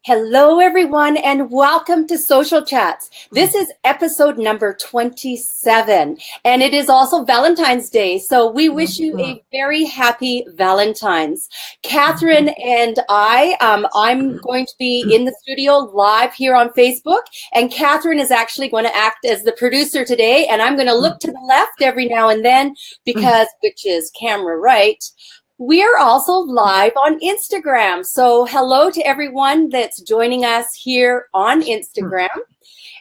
Hello, everyone, and welcome to Social Chats. This is episode number 27, and it is also Valentine's Day, so we wish you a very happy Valentine's. Catherine and I'm going to be in the studio live here on Facebook, and Catherine is actually going to act as the producer today, and I'm going to look to the left every now and then because, which is camera right. We are also live on Instagram. So hello to everyone that's joining us here on Instagram.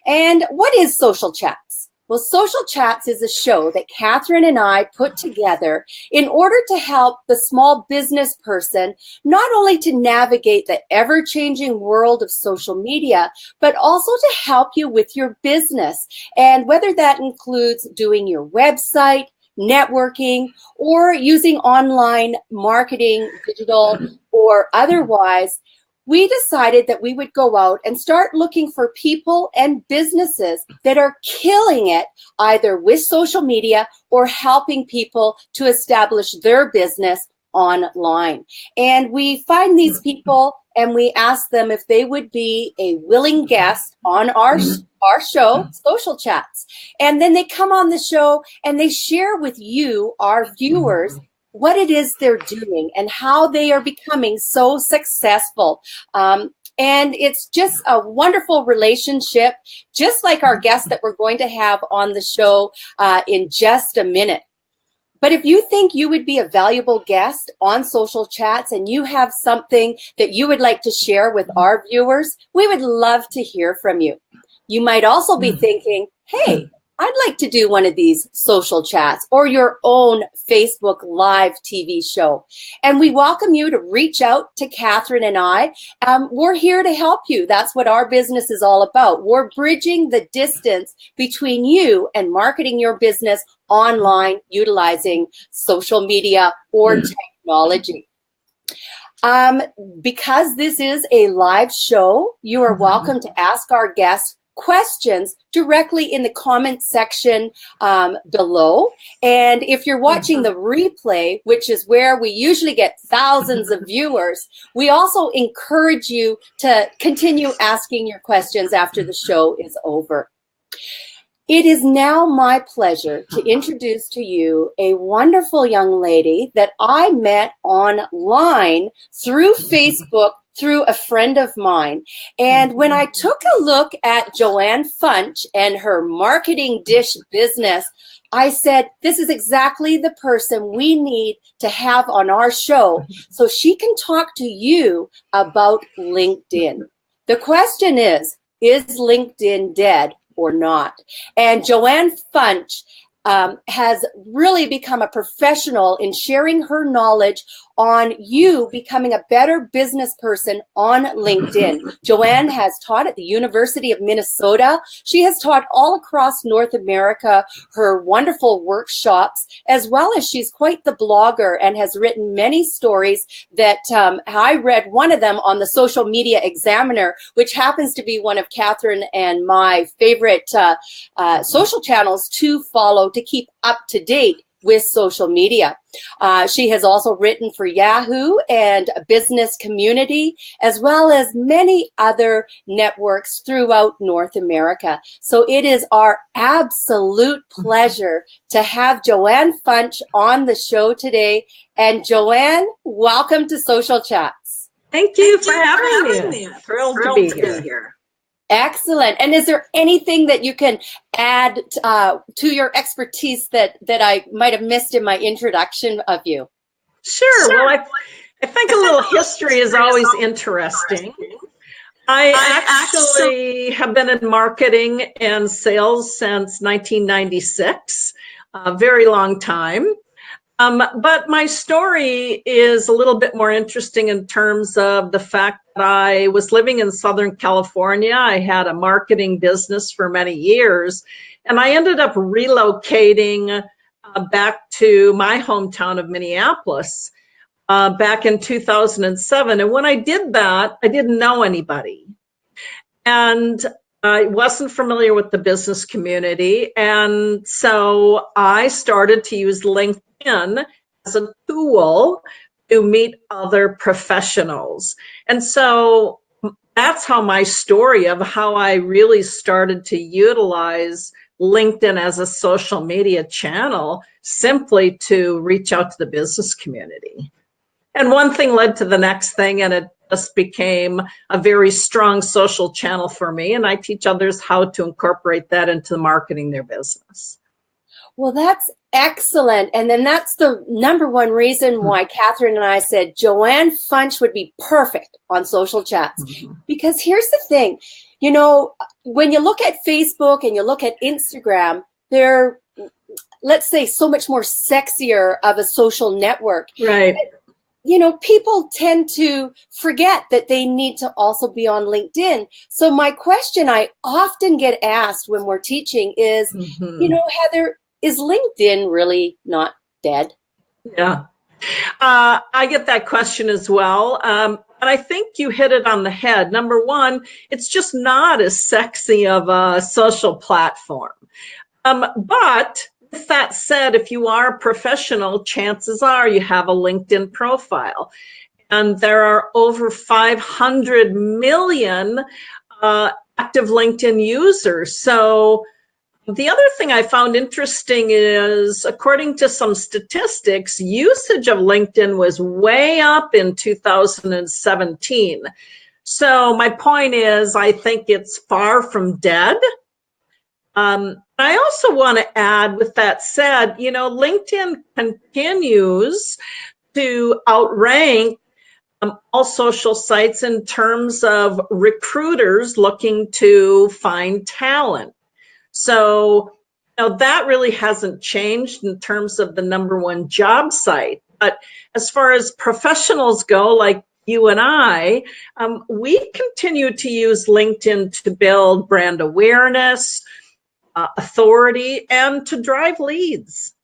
And what is Social Chats? Well, Social Chats is a show that Catherine and I put together in order to help the small business person not only to navigate the ever-changing world of social media, but also to help you with your business. And whether that includes doing your website, networking, or using online marketing, digital or otherwise, we decided that we would go out and start looking for people and businesses that are killing it either with social media or helping people to establish their business online. And we find these people and we ask them if they would be a willing guest on our show, Social Chats. And then they come on the show and they share with you, our viewers, what it is they're doing and how they are becoming so successful. And it's just a wonderful relationship, just like our guest that we're going to have on the show in just a minute. But if you think you would be a valuable guest on Social Chats and you have something that you would like to share with our viewers, we would love to hear from you. You might also be thinking, hey, I'd like to do one of these Social Chats or your own Facebook Live TV show. And we welcome you to reach out to Catherine and I. We're here to help you. That's what our business is all about. We're bridging the distance between you and marketing your business online utilizing social media or technology. Because this is a live show, you are welcome to ask our guests questions directly in the comment section below. And if you're watching the replay, which is where we usually get thousands of viewers, we also encourage you to continue asking your questions after the show is over. It is now my pleasure to introduce to you a wonderful young lady that I met online through Facebook through a friend of mine. And when I took a look at Joanne Funch and her marketing dish business, I said, this is exactly the person we need to have on our show so she can talk to you about LinkedIn. The question is LinkedIn dead or not? And Joanne Funch has really become a professional in sharing her knowledge on you becoming a better business person on LinkedIn. Joanne has taught at the University of Minnesota. She has taught all across North America her wonderful workshops, as well as she's quite the blogger and has written many stories that I read one of them on the Social Media Examiner, which happens to be one of Catherine and my favorite social channels to follow to keep up to date with social media. She has also written for Yahoo and Business Community, as well as many other networks throughout North America. So it is our absolute pleasure to have Joanne Funch on the show today. And Joanne, welcome to Social Chats. Thank you for having me. Thrilled to be here. Excellent. And is there anything that you can add to your expertise that I might have missed in my introduction of you? Sure. Well, I think a little history is always interesting. I actually have been in marketing and sales since 1996, a very long time. But my story is a little bit more interesting in terms of the fact that I was living in Southern California. I had a marketing business for many years, and I ended up relocating back to my hometown of Minneapolis back in 2007. And when I did that, I didn't know anybody. And I wasn't familiar with the business community. And so I started to use LinkedIn as a tool to meet other professionals. And so that's how my story of how I really started to utilize LinkedIn as a social media channel simply to reach out to the business community. And one thing led to the next thing, and it just became a very strong social channel for me. And I teach others how to incorporate that into marketing their business. Well, that's excellent. And then that's the number one reason why Catherine and I said Joanne Funch would be perfect on social chats. Because here's the thing, you know, when you look at Facebook and you look at Instagram, they're, let's say, so much more sexier of a social network. Right. You know, people tend to forget that they need to also be on LinkedIn. So my question I often get asked when we're teaching is, you know, Heather, is LinkedIn really not dead? Yeah. I get that question as well. And I think you hit it on the head. Number one, it's just not as sexy of a social platform. But with that said, if you are a professional, chances are you have a LinkedIn profile. And there are over 500 million active LinkedIn users. So the other thing I found interesting is, according to some statistics, usage of LinkedIn was way up in 2017. So my point is, I think it's far from dead. I also want to add, with that said, you know, LinkedIn continues to outrank all social sites in terms of recruiters looking to find talent. So, you know, that really hasn't changed in terms of the number one job site. But as far as professionals go, like you and I, we continue to use LinkedIn to build brand awareness, authority, and to drive leads.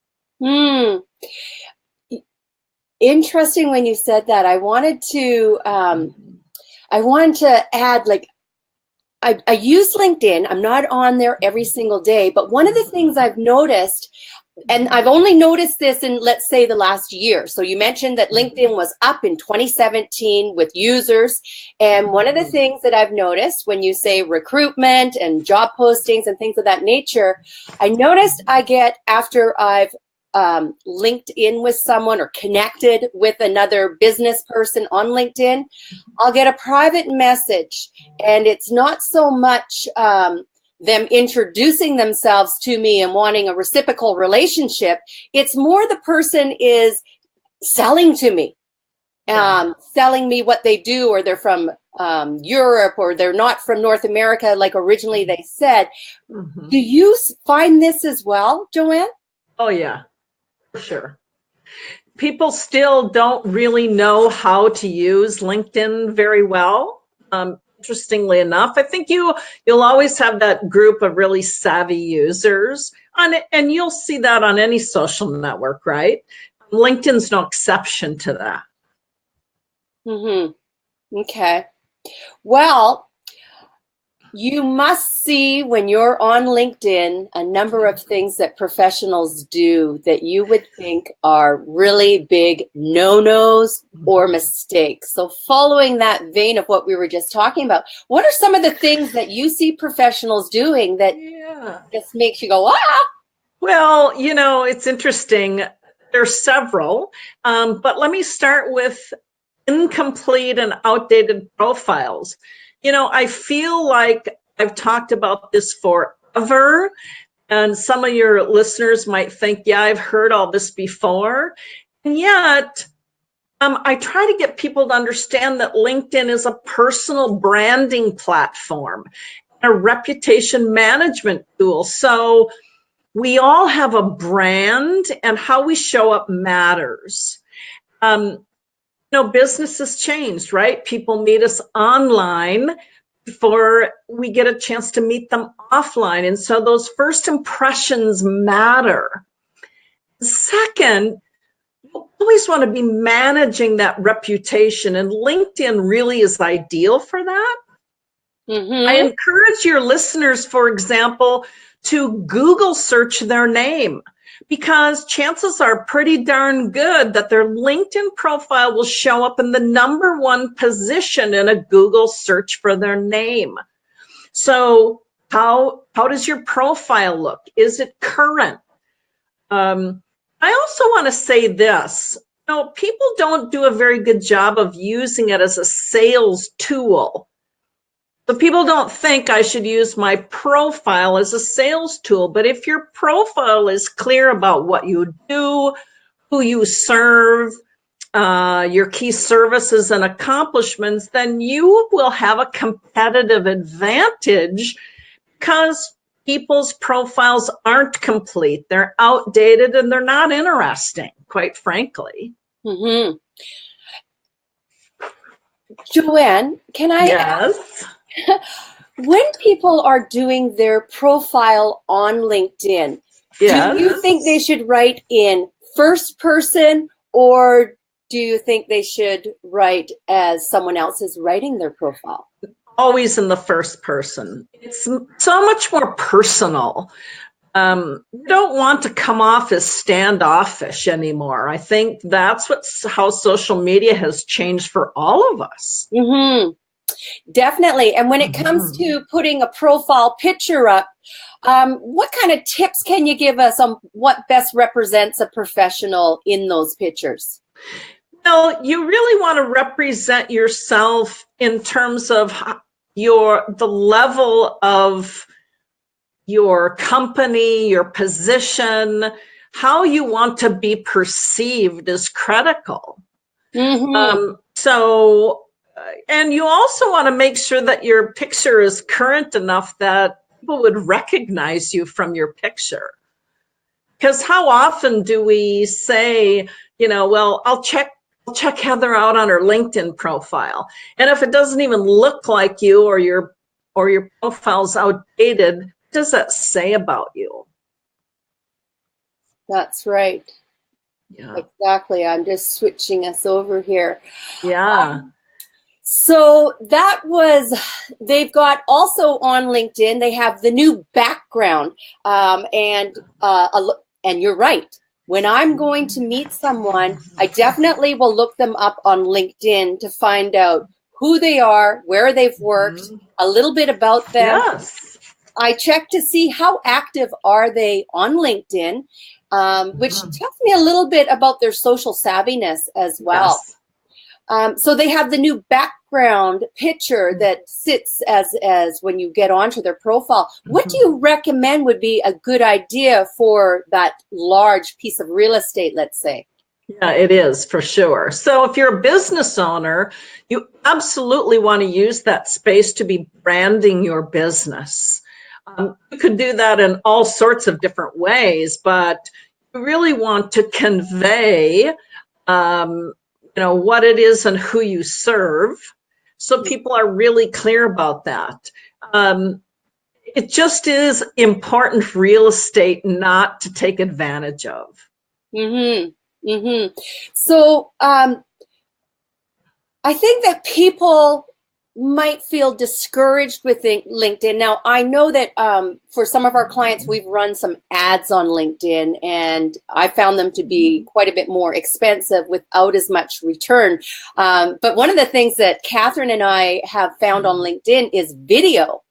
Interesting when you said that. I wanted to add, like, I use LinkedIn. I'm not on there every single day, but one of the things I've noticed, and I've only noticed this in, let's say, the last year. So you mentioned that LinkedIn was up in 2017 with users. And one of the things that I've noticed when you say recruitment and job postings and things of that nature, I noticed I get, after I've linked in with someone or connected with another business person on LinkedIn, I'll get a private message, and it's not so much them introducing themselves to me and wanting a reciprocal relationship. It's more the person is selling to me, selling me what they do, or they're from Europe, or they're not from North America like originally they said. Do you find this as well, Joanne? Oh, yeah. Sure. People still don't really know how to use LinkedIn very well. Interestingly enough, I think you'll always have that group of really savvy users on it, and you'll see that on any social network, right? LinkedIn's no exception to that. Okay. Well, you must see, when you're on LinkedIn, a number of things that professionals do that you would think are really big no-nos or mistakes. So following that vein of what we were just talking about, what are some of the things that you see professionals doing that just makes you go, ah? Well, you know, it's interesting. There's several, but let me start with incomplete and outdated profiles. You know, I feel like I've talked about this forever, and some of your listeners might think, yeah, I've heard all this before. And yet, I try to get people to understand that LinkedIn is a personal branding platform, a reputation management tool. So we all have a brand, and how we show up matters. You know, business has changed, right? People meet us online before we get a chance to meet them offline. And so those first impressions matter. Second, you always want to be managing that reputation, and LinkedIn really is ideal for that. I encourage your listeners, for example, to Google search their name. because chances are pretty darn good that their LinkedIn profile will show up in the #1 position in a Google search for their name. So how does your profile look? Is it current? I also want to say this. People don't do a very good job of using it as a sales tool. So people don't think I should use my profile as a sales tool, but if your profile is clear about what you do, who you serve, your key services and accomplishments, then you will have a competitive advantage because people's profiles aren't complete. They're outdated and they're not interesting, quite frankly. Mm-hmm. Joanne, can I ask? When people are doing their profile on LinkedIn, do you think they should write in first person, or do you think they should write as someone else is writing their profile? Always in the first person. It's so much more personal. You don't want to come off as standoffish anymore. I think that's how social media has changed for all of us. Mm-hmm. Definitely. And when it comes to putting a profile picture up, what kind of tips can you give us on what best represents a professional in those pictures? Well, you really want to represent yourself in terms of the level of your company, your position, how you want to be perceived is critical. Mm-hmm. And you also want to make sure that your picture is current enough that people would recognize you from your picture. Because how often do we say, well, I'll check Heather out on her LinkedIn profile. And if it doesn't even look like you, or your profile's outdated, what does that say about you? That's right. Yeah. Exactly. I'm just switching us over here. Yeah. So they've got also on LinkedIn, they have the new background. And you're right. When I'm going to meet someone, I definitely will look them up on LinkedIn to find out who they are, where they've worked, a little bit about them. Yes. I check to see how active are they on LinkedIn, which tells me a little bit about their social savviness as well. Yes. So they have the new background picture that sits as when you get onto their profile. What do you recommend would be a good idea for that large piece of real estate, let's say? Yeah, it is for sure. So if you're a business owner, you absolutely want to use that space to be branding your business. You could do that in all sorts of different ways, but you really want to convey what it is and who you serve, so people are really clear about that. It just is important real estate not to take advantage of. So I think that people might feel discouraged with LinkedIn. Now, I know that for some of our clients, we've run some ads on LinkedIn, and I found them to be quite a bit more expensive without as much return. But one of the things that Catherine and I have found on LinkedIn is video,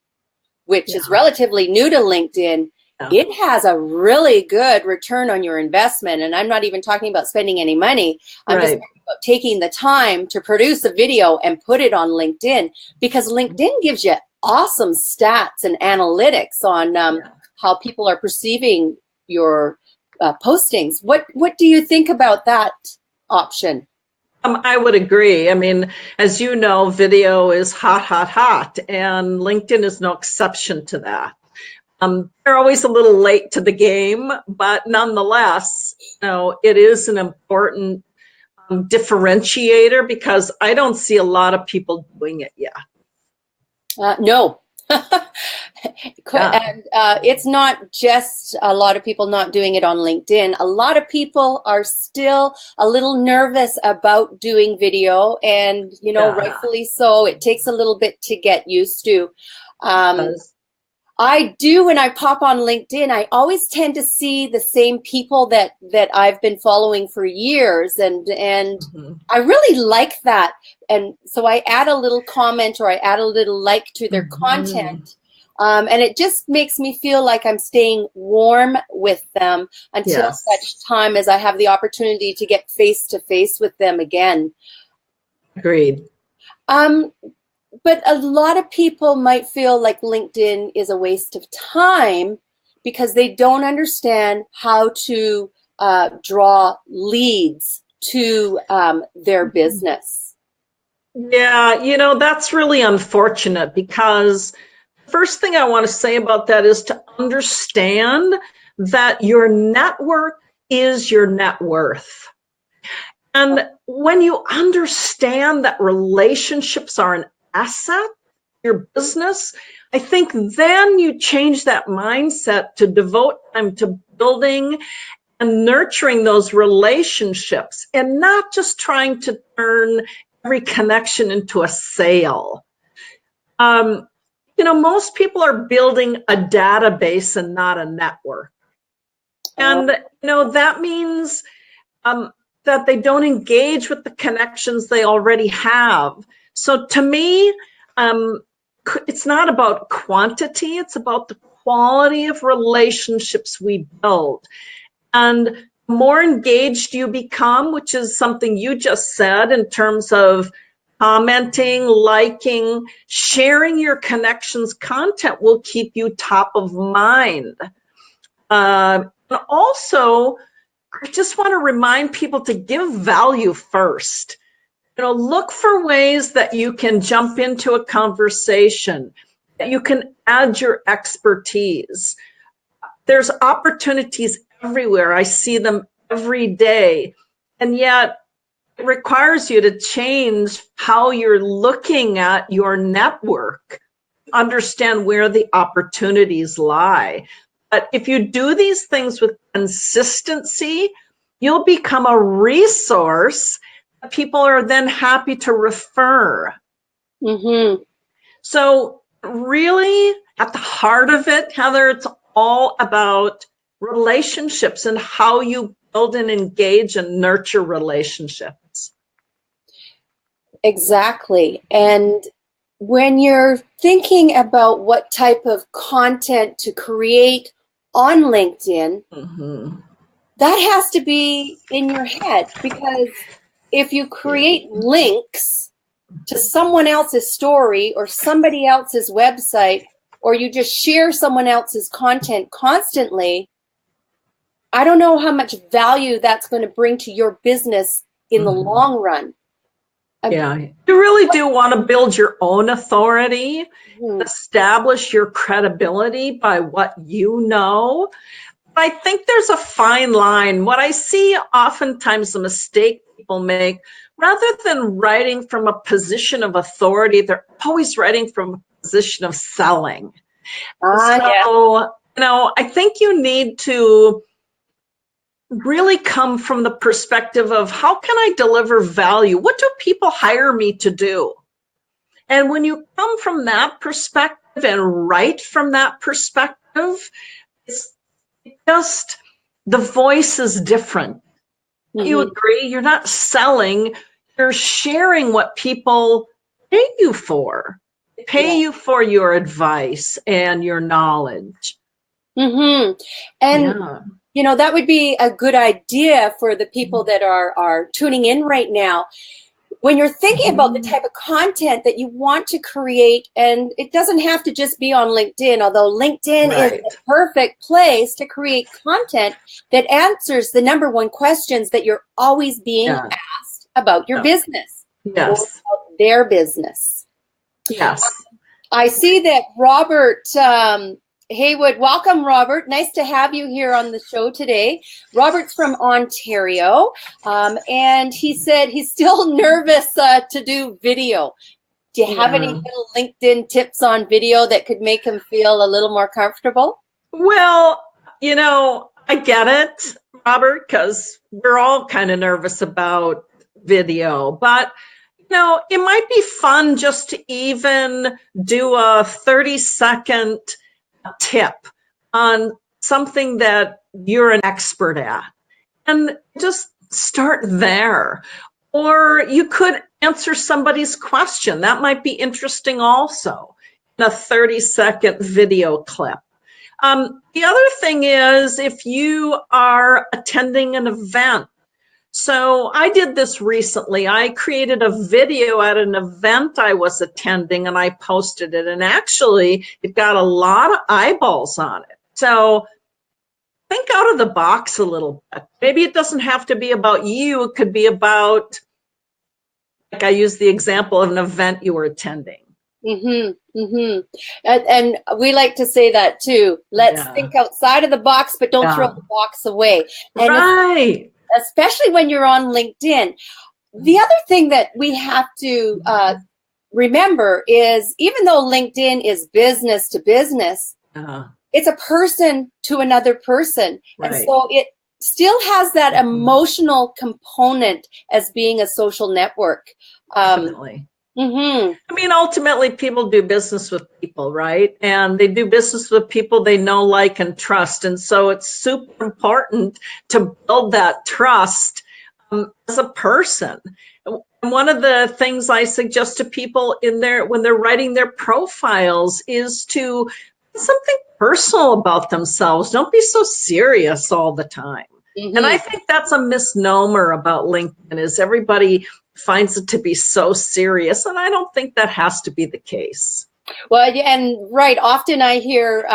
which is relatively new to LinkedIn. It has a really good return on your investment. And I'm not even talking about spending any money. I'm just talking about taking the time to produce a video and put it on LinkedIn, because LinkedIn gives you awesome stats and analytics on how people are perceiving your postings. What do you think about that option? I would agree. I mean, as you know, video is hot, and LinkedIn is no exception to that. They're always a little late to the game, but nonetheless, it is an important differentiator, because I don't see a lot of people doing it yet. No. And it's not just a lot of people not doing it on LinkedIn. A lot of people are still a little nervous about doing video, and rightfully so. It takes a little bit to get used to. I do. When I pop on LinkedIn, I always tend to see the same people that I've been following for years, and I really like that. And so I add a little comment or I add a little like to their content. And it just makes me feel like I'm staying warm with them until such time as I have the opportunity to get face to face with them again. Agreed. But a lot of people might feel like LinkedIn is a waste of time because they don't understand how to draw leads to their business. Yeah, you know, that's really unfortunate, because the first thing I want to say about that is to understand that your network is your net worth. And when you understand that relationships are an asset, your business, I think then you change that mindset to devote time to building and nurturing those relationships and not just trying to turn every connection into a sale. You know, most people are building a database and not a network. And, you know, that means that they don't engage with the connections they already have. So to me, it's not about quantity, it's about the quality of relationships we build. And the more engaged you become, which is something you just said in terms of commenting, liking, sharing your connections content will keep you top of mind. And also, I just want to remind people to give value first. You know, look for ways that you can jump into a conversation, that you can add your expertise. There's opportunities everywhere. I see them every day. And yet it requires you to change how you're looking at your network, understand where the opportunities lie. But if you do these things with consistency, you'll become a resource that people are then happy to refer. So really, at the heart of it, Heather, it's all about relationships and how you build and engage and nurture relationships. Exactly. And when you're thinking about what type of content to create on LinkedIn, that has to be in your head, because if you create links to someone else's story or somebody else's website, or you just share someone else's content constantly, I don't know how much value that's going to bring to your business in the long run. Yeah, you really do want to build your own authority, establish your credibility by what you know. But I think there's a fine line. What I see oftentimes, the mistake people make, rather than writing from a position of authority, they're always writing from a position of selling. So, you know, I think you need to really come from the perspective of, how can I deliver value? What do people hire me to do? And when you come from that perspective and write from that perspective, it's just, the voice is different. You agree? You're not selling, you're sharing what people pay you for. They pay you for your advice and your knowledge. And you know, that would be a good idea for the people that are tuning in right now. When you're thinking about the type of content that you want to create, and it doesn't have to just be on LinkedIn, although LinkedIn is the perfect place to create content that answers the number one questions that you're always being asked about your business or about their business. I see that Robert Haywood, welcome, Robert. Nice to have you here on the show today. Robert's from Ontario, and he said he's still nervous to do video. Do you have any little LinkedIn tips on video that could make him feel a little more comfortable? Well, you know, I get it, Robert, because we're all kind of nervous about video, but you know, it might be fun just to even do a 30-second a tip on something that you're an expert at. And just start there. Or you could answer somebody's question. That might be interesting also in a 30-second video clip. The other thing is if you are attending an event. So I did this recently. I created a video at an event I was attending and I posted it. And actually, it got a lot of eyeballs on it. So think out of the box a little bit. Maybe it doesn't have to be about you. It could be about, like I used the example of an event you were attending. And we like to say that too. Let's think outside of the box, but don't throw the box away. And right. Especially when you're on LinkedIn. The other thing that we have to remember is even though LinkedIn is business to business, it's a person to another person. Right. And so it still has that emotional component as being a social network. Definitely. I mean, ultimately, people do business with people, right? And they do business with people they know, like, and trust. And so it's super important to build that trust as a person. And one of the things I suggest to people when they're writing their profiles is to put something personal about themselves. Don't be so serious all the time. And I think that's a misnomer about LinkedIn is everybody finds it to be so serious. And I don't think that has to be the case. Well, and right. Often I hear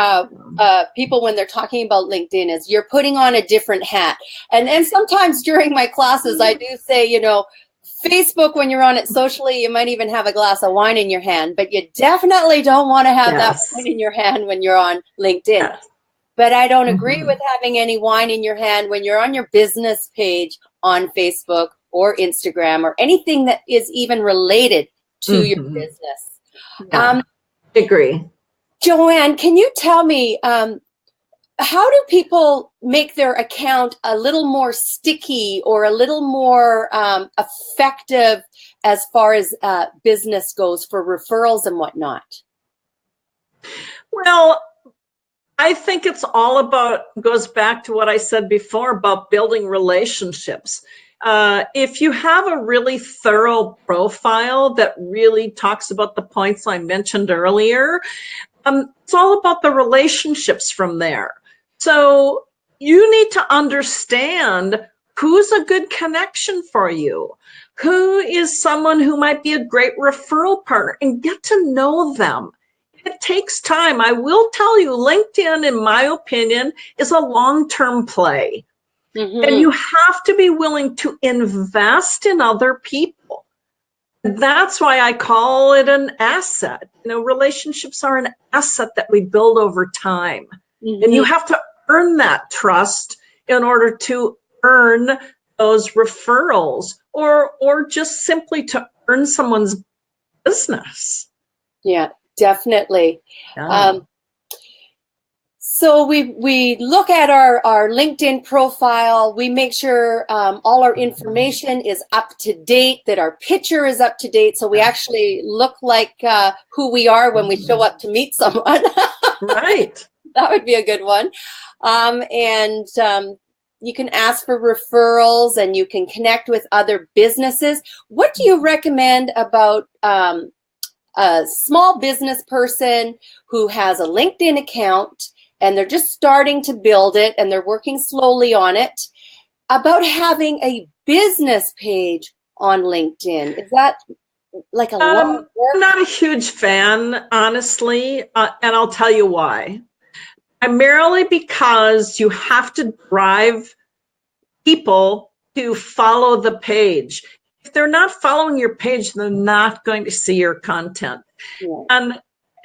people when they're talking about LinkedIn is you're putting on a different hat. And sometimes during my classes, I do say, you know, Facebook, when you're on it socially, you might even have a glass of wine in your hand, but you definitely don't want to have that wine in your hand when you're on LinkedIn. Yes. But I don't agree with having any wine in your hand when you're on your business page on Facebook or Instagram or anything that is even related to your business. I agree. Joanne, can you tell me, how do people make their account a little more sticky or a little more effective as far as business goes for referrals and whatnot? Well, I think it's all goes back to what I said before about building relationships. If you have a really thorough profile that really talks about the points I mentioned earlier, it's all about the relationships from there. So you need to understand who's a good connection for you, who is someone who might be a great referral partner, and get to know them. It takes time. I will tell you, LinkedIn, in my opinion, is a long-term play. And you have to be willing to invest in other people. That's why I call it an asset. You know, relationships are an asset that we build over time. And you have to earn that trust in order to earn those referrals or just simply to earn someone's business. Yeah, definitely. Yeah. So we look at our LinkedIn profile. We make sure all our information is up to date, that our picture is up to date. So we actually look like who we are when we show up to meet someone. Right. That would be a good one. And you can ask for referrals and you can connect with other businesses. What do you recommend about a small business person who has a LinkedIn account and they're just starting to build it and they're working slowly on it, about having a business page on LinkedIn? Is that like a lot of work? I'm not a huge fan, honestly, and I'll tell you why. Primarily because you have to drive people to follow the page. If they're not following your page, they're not going to see your content. Yeah. And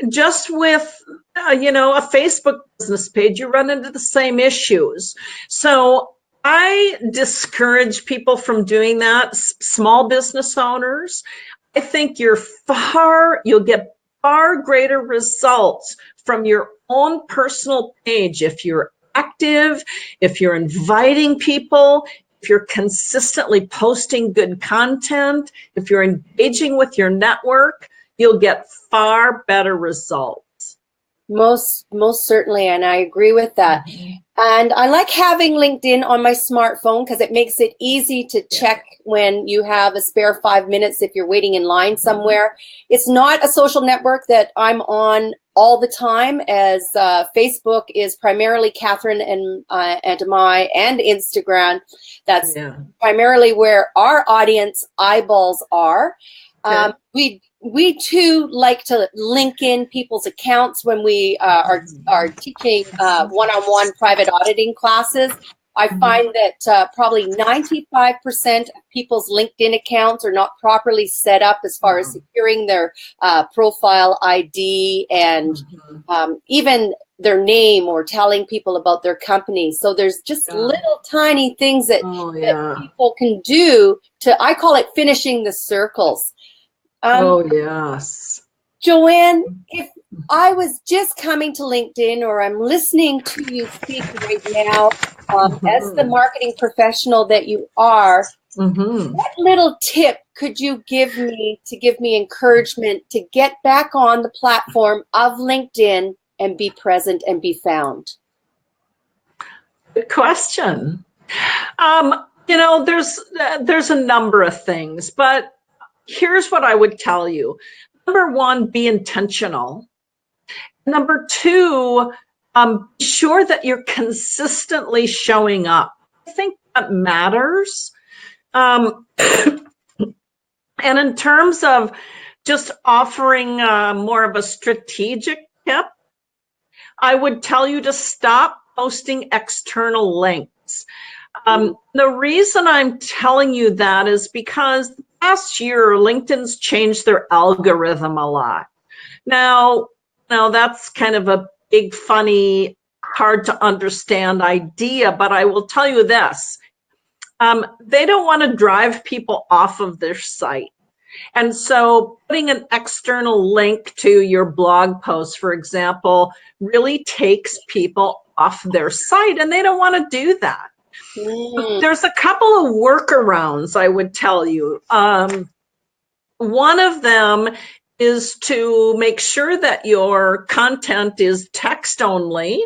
just with, a Facebook business page, you run into the same issues. So I discourage people from doing that, small business owners. I think you'll get far greater results from your own personal page if you're active, if you're inviting people, if you're consistently posting good content, if you're engaging with your network, you'll get far better results. Most certainly, and I agree with that. And I like having LinkedIn on my smartphone because it makes it easy to check when you have a spare 5 minutes if you're waiting in line somewhere. It's not a social network that I'm on all the time, as Facebook is primarily Catherine and my and Instagram. That's primarily where our audience eyeballs are. We too like to link in people's accounts when we are teaching one-on-one private auditing classes. I find that probably 95% of people's LinkedIn accounts are not properly set up as far as securing their profile ID and even their name or telling people about their company. So there's just little tiny things that, that people can do to, I call it finishing the circles. Joanne, if I was just coming to LinkedIn or I'm listening to you speak right now, as the marketing professional that you are, what little tip could you give me to give me encouragement to get back on the platform of LinkedIn and be present and be found? Good question. You know, there's a number of things, but here's what I would tell you. Number one, be intentional. Number two, be sure that you're consistently showing up. I think that matters. And in terms of just offering more of a strategic tip, I would tell you to stop posting external links. The reason I'm telling you that is because last year, LinkedIn's changed their algorithm a lot. Now that's kind of a big, funny, hard to understand idea, but I will tell you this. They don't want to drive people off of their site. And so putting an external link to your blog post, for example, really takes people off their site, and they don't want to do that. There's a couple of workarounds I would tell you. One of them is to make sure that your content is text only.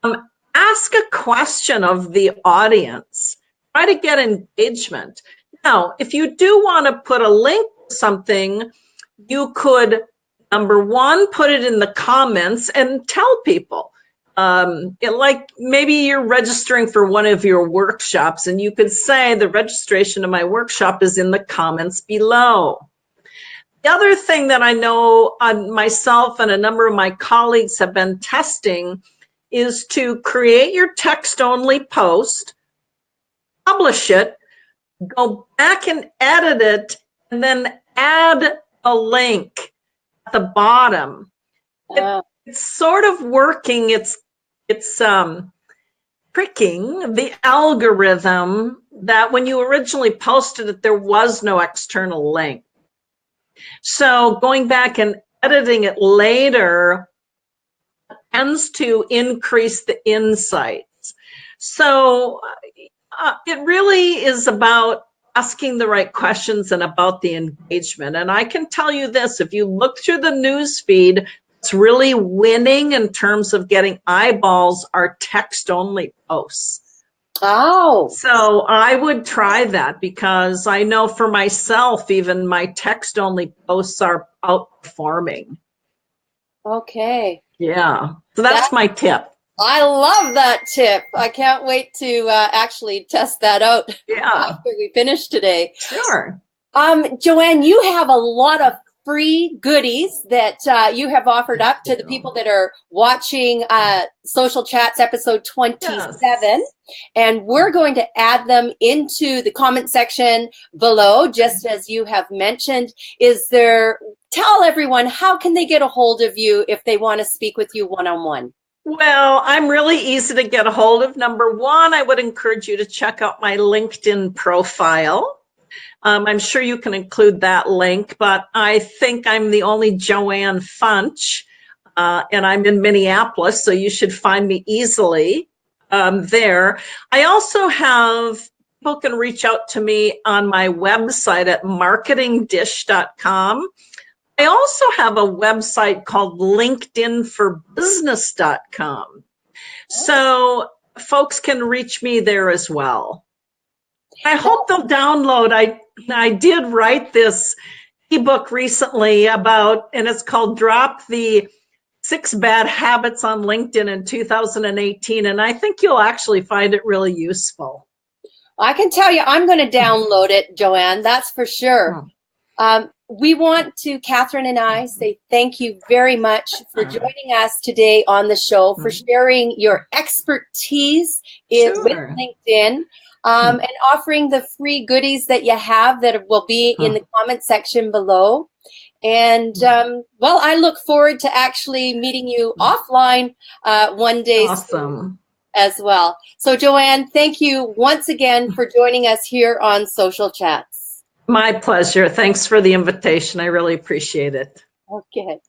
Ask a question of the audience. Try to get engagement. Now, if you do want to put a link to something, you could, number one, put it in the comments and tell people. Like maybe you're registering for one of your workshops and you could say the registration of my workshop is in the comments below. The other thing that I know myself and a number of my colleagues have been testing is to create your text only post, publish it, go back and edit it, and then add a link at the bottom. It's sort of working. It's tricking the algorithm that when you originally posted it, there was no external link. So going back and editing it later tends to increase the insights. So it really is about asking the right questions and about the engagement. And I can tell you this, if you look through the news feed, it's really winning in terms of getting eyeballs are text-only posts. Oh. So I would try that because I know for myself, even my text-only posts are outperforming. Okay. Yeah. So that's my tip. I love that tip. I can't wait to actually test that out after we finish today. Sure. Joanne, you have a lot of free goodies that you have offered up to the people that are watching Social Chats episode 27. Yes. And we're going to add them into the comment section below, just as you have mentioned. Tell everyone, how can they get a hold of you if they want to speak with you one-on-one? Well, I'm really easy to get a hold of. Number one, I would encourage you to check out my LinkedIn profile. I'm sure you can include that link, but I think I'm the only Joanne Funch, and I'm in Minneapolis, so you should find me easily there. I also have, people can reach out to me on my website at marketingdish.com. I also have a website called LinkedInforbusiness.com. So folks can reach me there as well. I hope they'll download. I did write this ebook recently about, and it's called Drop the 6 Bad Habits on LinkedIn in 2018. And I think you'll actually find it really useful. I can tell you, I'm going to download it, Joanne. That's for sure. We want to, Catherine and I, say thank you very much for joining us today on the show, for sharing your expertise with LinkedIn, and offering the free goodies that you have that will be in the comment section below. And, well, I look forward to actually meeting you offline one day soon as well. So, Joanne, thank you once again for joining us here on Social Chats. My pleasure. Thanks for the invitation. I really appreciate it. Okay.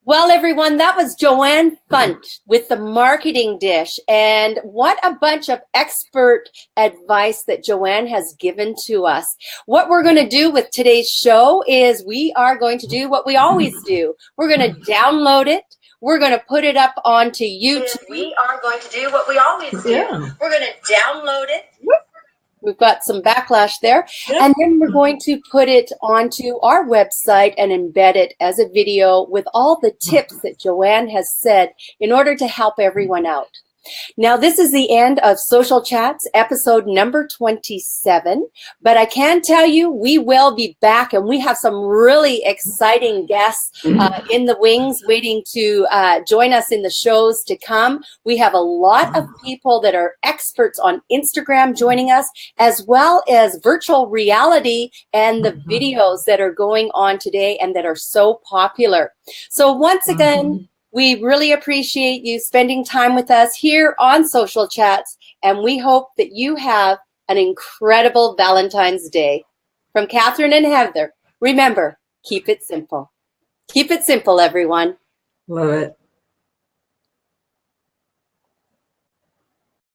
Well, everyone, that was Joanne Funch with the Marketing Dish. And what a bunch of expert advice that Joanne has given to us. What we're going to do with today's show is we are going to do what we always do. We're going to download it. We're going to put it up onto YouTube. We are going to do what we always do. Yeah. We're going to download it. We've got some backlash there. Yep. And then we're going to put it onto our website and embed it as a video with all the tips that Joanne has said in order to help everyone out. Now, this is the end of Social Chats, episode number 27. But I can tell you, we will be back, and we have some really exciting guests in the wings waiting to join us in the shows to come. We have a lot of people that are experts on Instagram joining us, as well as virtual reality and the videos that are going on today and that are so popular. So once again, we really appreciate you spending time with us here on Social Chats, and we hope that you have an incredible Valentine's Day. From Catherine and Heather, remember, keep it simple. Keep it simple, everyone. Love it.